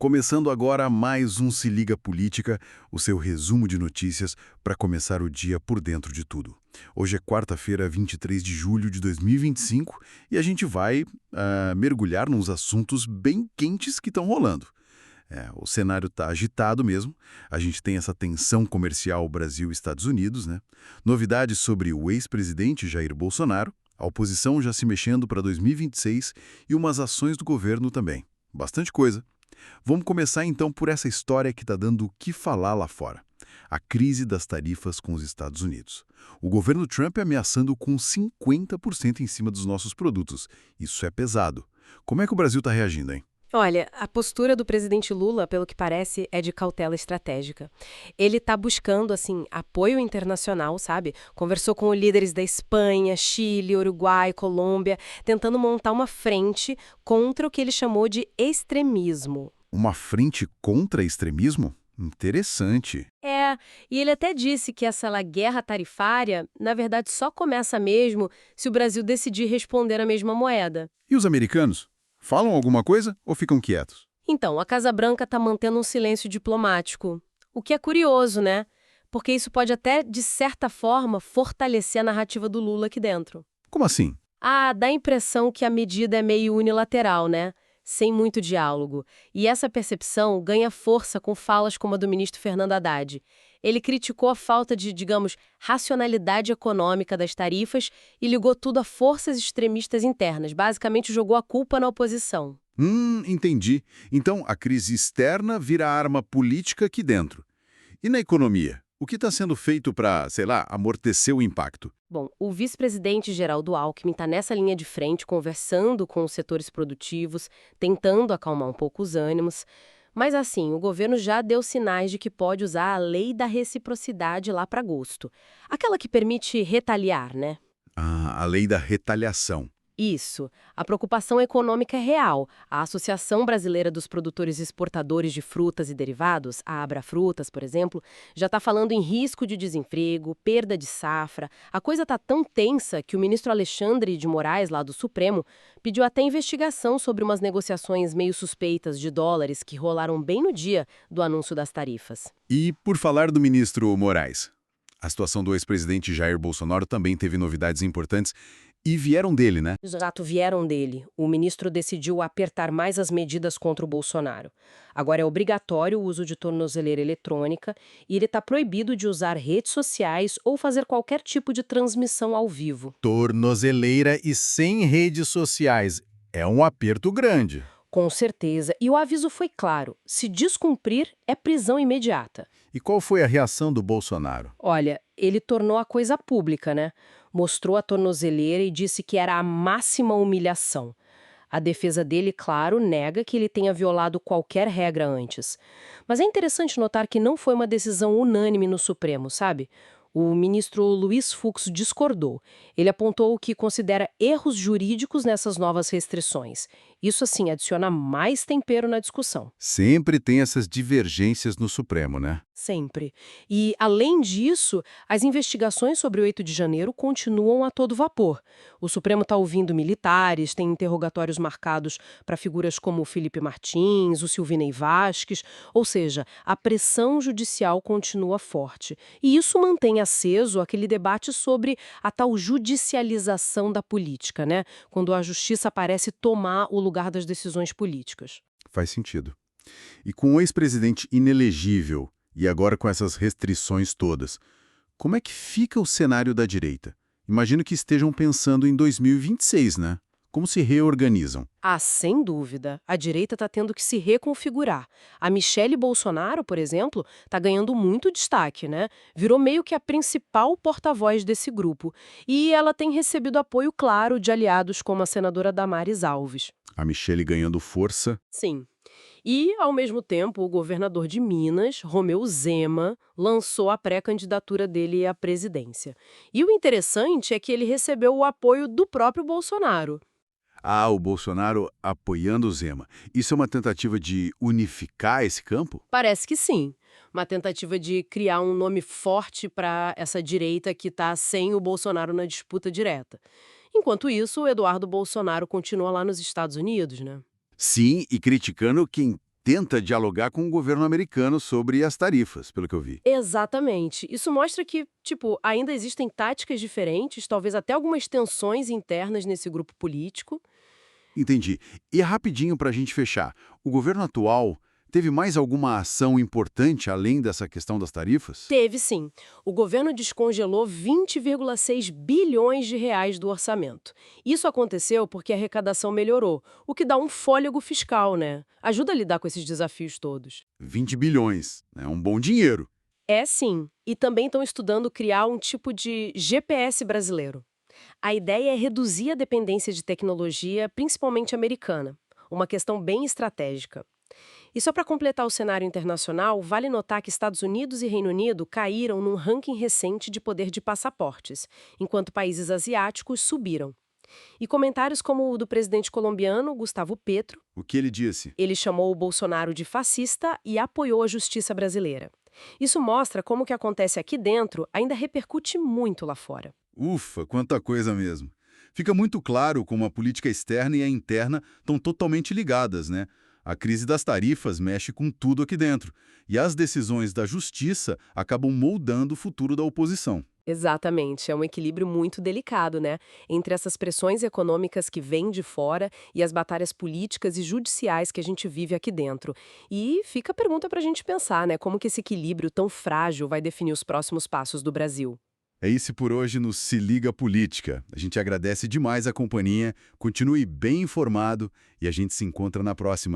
Começando agora mais um Se Liga Política, o seu resumo de notícias para começar o dia por dentro de tudo. Hoje é quarta-feira, 23 de julho de 2025 e a gente vai mergulhar nos assuntos bem quentes que estão rolando. O cenário está agitado mesmo, a gente tem essa tensão comercial Brasil-Estados Unidos, né? Novidades sobre o ex-presidente Jair Bolsonaro, a oposição já se mexendo para 2026 e umas ações do governo também. Bastante coisa. Vamos começar então por essa história que está dando o que falar lá fora. A crise das tarifas com os Estados Unidos. O governo Trump ameaçando com 50% em cima dos nossos produtos. Isso é pesado. Como é que o Brasil está reagindo, hein? Olha, a postura do presidente Lula, pelo que parece, é de cautela estratégica. Ele está buscando, assim, apoio internacional, sabe? Conversou com líderes da Espanha, Chile, Uruguai, Colômbia, tentando montar uma frente contra o que ele chamou de extremismo. Uma frente contra extremismo? Interessante. E ele até disse que essa guerra tarifária, na verdade, só começa mesmo se o Brasil decidir responder à mesma moeda. E os americanos? Falam alguma coisa ou ficam quietos? Então, a Casa Branca está mantendo um silêncio diplomático, o que é curioso, né? Porque isso pode até, de certa forma, fortalecer a narrativa do Lula aqui dentro. Como assim? Dá a impressão que a medida é meio unilateral, né? Sem muito diálogo. E essa percepção ganha força com falas como a do ministro Fernando Haddad. Ele criticou a falta de, digamos, racionalidade econômica das tarifas e ligou tudo a forças extremistas internas. Basicamente, jogou a culpa na oposição. Entendi. Então, a crise externa vira arma política aqui dentro. E na economia? O que está sendo feito para, sei lá, amortecer o impacto? Bom, o vice-presidente Geraldo Alckmin está nessa linha de frente, conversando com os setores produtivos, tentando acalmar um pouco os ânimos. Mas assim, o governo já deu sinais de que pode usar a lei da reciprocidade lá para agosto. Aquela que permite retaliar, né? A lei da retaliação. Isso. A preocupação econômica é real. A Associação Brasileira dos Produtores e Exportadores de Frutas e Derivados, a Abrafrutas, por exemplo, já está falando em risco de desemprego, perda de safra. A coisa está tão tensa que o ministro Alexandre de Moraes, lá do Supremo, pediu até investigação sobre umas negociações meio suspeitas de dólares que rolaram bem no dia do anúncio das tarifas. E por falar do ministro Moraes, a situação do ex-presidente Jair Bolsonaro também teve novidades importantes e vieram dele, né? Exato, vieram dele. O ministro decidiu apertar mais as medidas contra o Bolsonaro. Agora é obrigatório o uso de tornozeleira eletrônica e ele está proibido de usar redes sociais ou fazer qualquer tipo de transmissão ao vivo. Tornozeleira e sem redes sociais. É um aperto grande. Com certeza. E o aviso foi claro: se descumprir, é prisão imediata. E qual foi a reação do Bolsonaro? Olha, ele tornou a coisa pública, né? Mostrou a tornozeleira e disse que era a máxima humilhação. A defesa dele, claro, nega que ele tenha violado qualquer regra antes. Mas é interessante notar que não foi uma decisão unânime no Supremo, sabe? O ministro Luiz Fux discordou. Ele apontou o que considera erros jurídicos nessas novas restrições. Isso, assim, adiciona mais tempero na discussão. Sempre tem essas divergências no Supremo, né? Sempre. E, além disso, as investigações sobre o 8 de janeiro continuam a todo vapor. O Supremo está ouvindo militares, tem interrogatórios marcados para figuras como o Felipe Martins, o Silvinei Vasquez, ou seja, a pressão judicial continua forte. E isso mantém aceso aquele debate sobre a tal judicialização da política, né? Quando a justiça parece tomar o lugar das decisões políticas. Faz sentido. E com o ex-presidente inelegível, e agora com essas restrições todas, como é que fica o cenário da direita? Imagino que estejam pensando em 2026, né? Como se reorganizam? Sem dúvida. A direita está tendo que se reconfigurar. A Michelle Bolsonaro, por exemplo, está ganhando muito destaque, né? Virou meio que a principal porta-voz desse grupo. E ela tem recebido apoio claro de aliados como a senadora Damares Alves. A Michelle ganhando força. Sim. E, ao mesmo tempo, o governador de Minas, Romeu Zema, lançou a pré-candidatura dele à presidência. E o interessante é que ele recebeu o apoio do próprio Bolsonaro. O Bolsonaro apoiando o Zema. Isso é uma tentativa de unificar esse campo? Parece que sim. Uma tentativa de criar um nome forte para essa direita que está sem o Bolsonaro na disputa direta. Enquanto isso, o Eduardo Bolsonaro continua lá nos Estados Unidos, né? Sim, e criticando quem tenta dialogar com o governo americano sobre as tarifas, pelo que eu vi. Exatamente. Isso mostra que, ainda existem táticas diferentes, talvez até algumas tensões internas nesse grupo político. Entendi. E rapidinho para a gente fechar, o governo atual teve mais alguma ação importante além dessa questão das tarifas? Teve sim. O governo descongelou 20,6 bilhões de reais do orçamento. Isso aconteceu porque a arrecadação melhorou, o que dá um fôlego fiscal, né? Ajuda a lidar com esses desafios todos. 20 bilhões, é um bom dinheiro. É sim. E também estão estudando criar um tipo de GPS brasileiro. A ideia é reduzir a dependência de tecnologia, principalmente americana. Uma questão bem estratégica. E só para completar o cenário internacional, vale notar que Estados Unidos e Reino Unido caíram num ranking recente de poder de passaportes, enquanto países asiáticos subiram. E comentários como o do presidente colombiano, Gustavo Petro, O que ele disse? ele chamou o Bolsonaro de fascista e apoiou a justiça brasileira. Isso mostra como o que acontece aqui dentro ainda repercute muito lá fora. Ufa, quanta coisa mesmo. Fica muito claro como a política externa e a interna estão totalmente ligadas, né? A crise das tarifas mexe com tudo aqui dentro, e as decisões da justiça acabam moldando o futuro da oposição. Exatamente, é um equilíbrio muito delicado, né? Entre essas pressões econômicas que vêm de fora e as batalhas políticas e judiciais que a gente vive aqui dentro. E fica a pergunta para a gente pensar, né? Como que esse equilíbrio tão frágil vai definir os próximos passos do Brasil? É isso por hoje no Se Liga Política. A gente agradece demais a companhia, continue bem informado e a gente se encontra na próxima.